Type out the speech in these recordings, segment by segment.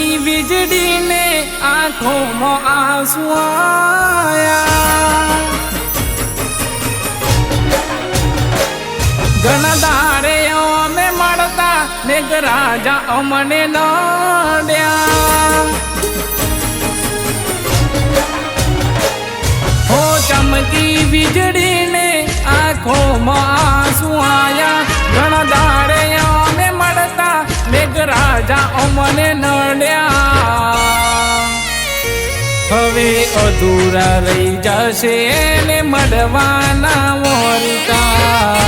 ચમકી વીજળીને આંખોમાં આંસુ આયા. ઘણા દાડે અમે મળતા મેઘરાજા અમને નડ્યા. હો ચમકી વીજળીને આંખોમાં આંસુ આયા. ઘણા દાડે અમે મળતા મેઘરાજા અમને નડ્યા. હવે અધૂરા રહી જશે ને મળવાના વરતા.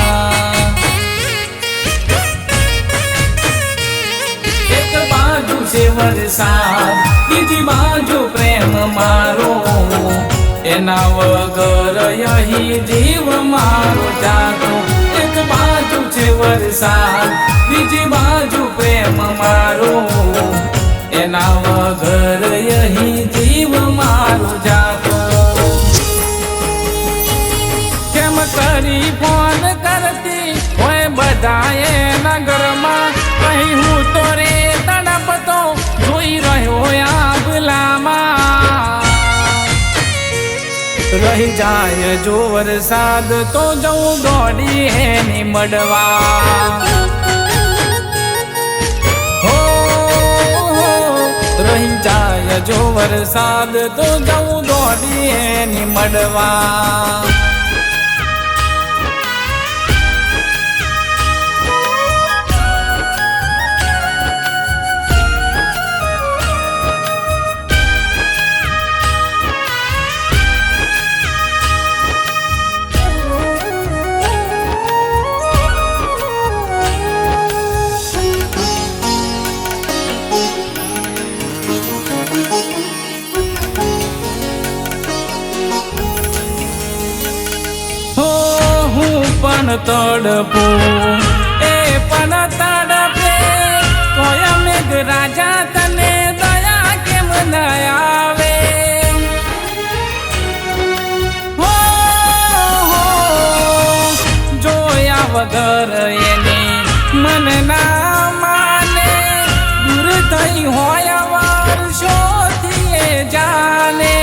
એક બાજુ છે વરસાદ, બીજી બાજુ પ્રેમ મારો, એના વગર અહીં જીવ મારો જાતો. એક બાજુ છે વરસાદ, બીજી બાજુ પ્રેમ મારો, એના વગર અહીં જીવ મારો જાતો. કેમ કરી ફોન કરતી હોય બધા એના ઘરમાં, અહીં હું તો રે તડપતો જોઈ રહ્યો આભલામાં. રહી જાય જો વરસાદ તો જવું દોડી એની મળવા. રહી જાય જો વરસાદ તો જવું દોડી એની મળવા. પણ તડપું એ પણ તડપે, કોઈ મેઘરાજા તને દયા કેમ ન આવે. હો જોયા વગર એને મન ના માને, દૂર થઈ હોય વર્ષોથી એ જાને.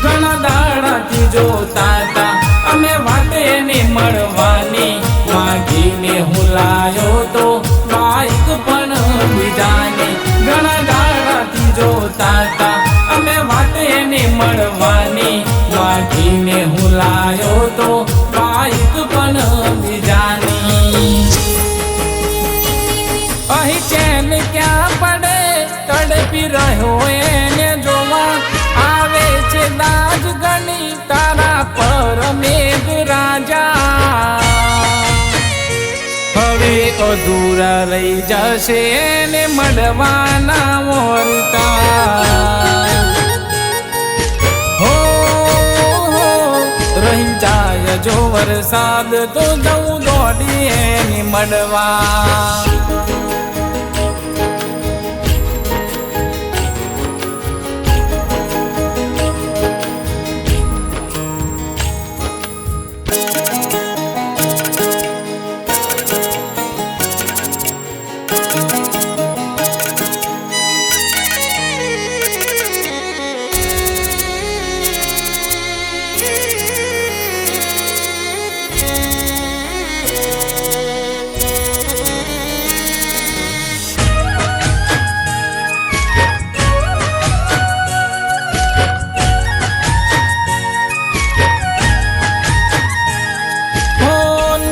ઘણા દાડાથી જોતા તા અમે વાતે ને મળવાની, માગીને હું લાયો તો બાઈક પણ બીજાની. ઘણા દાડાથી જોતા તા અમે વાતે ને મળવાની, માગીને હું લાયો તો બાઈક પણ બીજાની. અહીં ચેન ક્યાં પડે તડપી રહ્યો એને જોવા, આવે છે દાજ ગણી તારા પર મેઘરાજા. હવે અધૂરા રહી જશે ને મળવાના વરતા. હો રહી જાય જો વરસાદ તો જવું દોડી એની મળવા.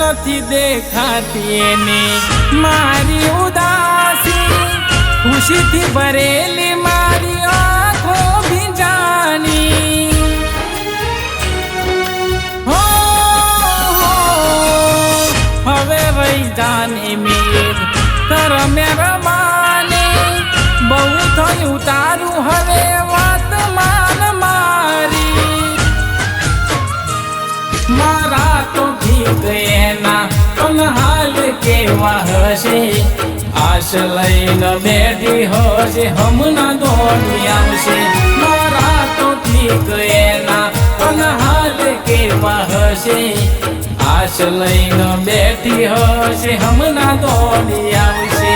નથી દેખાતી એને મારી ઉદાસી, ખુશીથી ભરેલી મારી આંખો ભીંજાની. હો હવે રહી જાને મેઘ કરમે રમાની, બહુ થયું તારું હવે વાત માન મારી. મારા તો ઠીક એના પણ હાલ કેવા હશે, આશ લઈને બેઠી હશે હમણાં દોડી આવશે. મારા તો ઠીક એના પણ હાલ કેવા હશે, આશ લઈને બેઠી હશે હમણાં દોડી આવશે.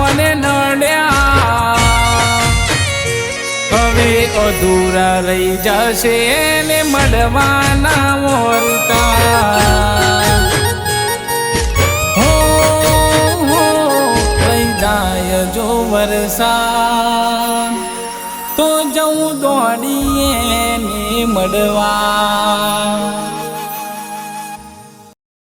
મને નડ્યા. હવે અધૂરા રહી જશે ને મળવાના મોરતા. રહી જાય જો વરસાદ તો જવું દોડીએ ને મળવા.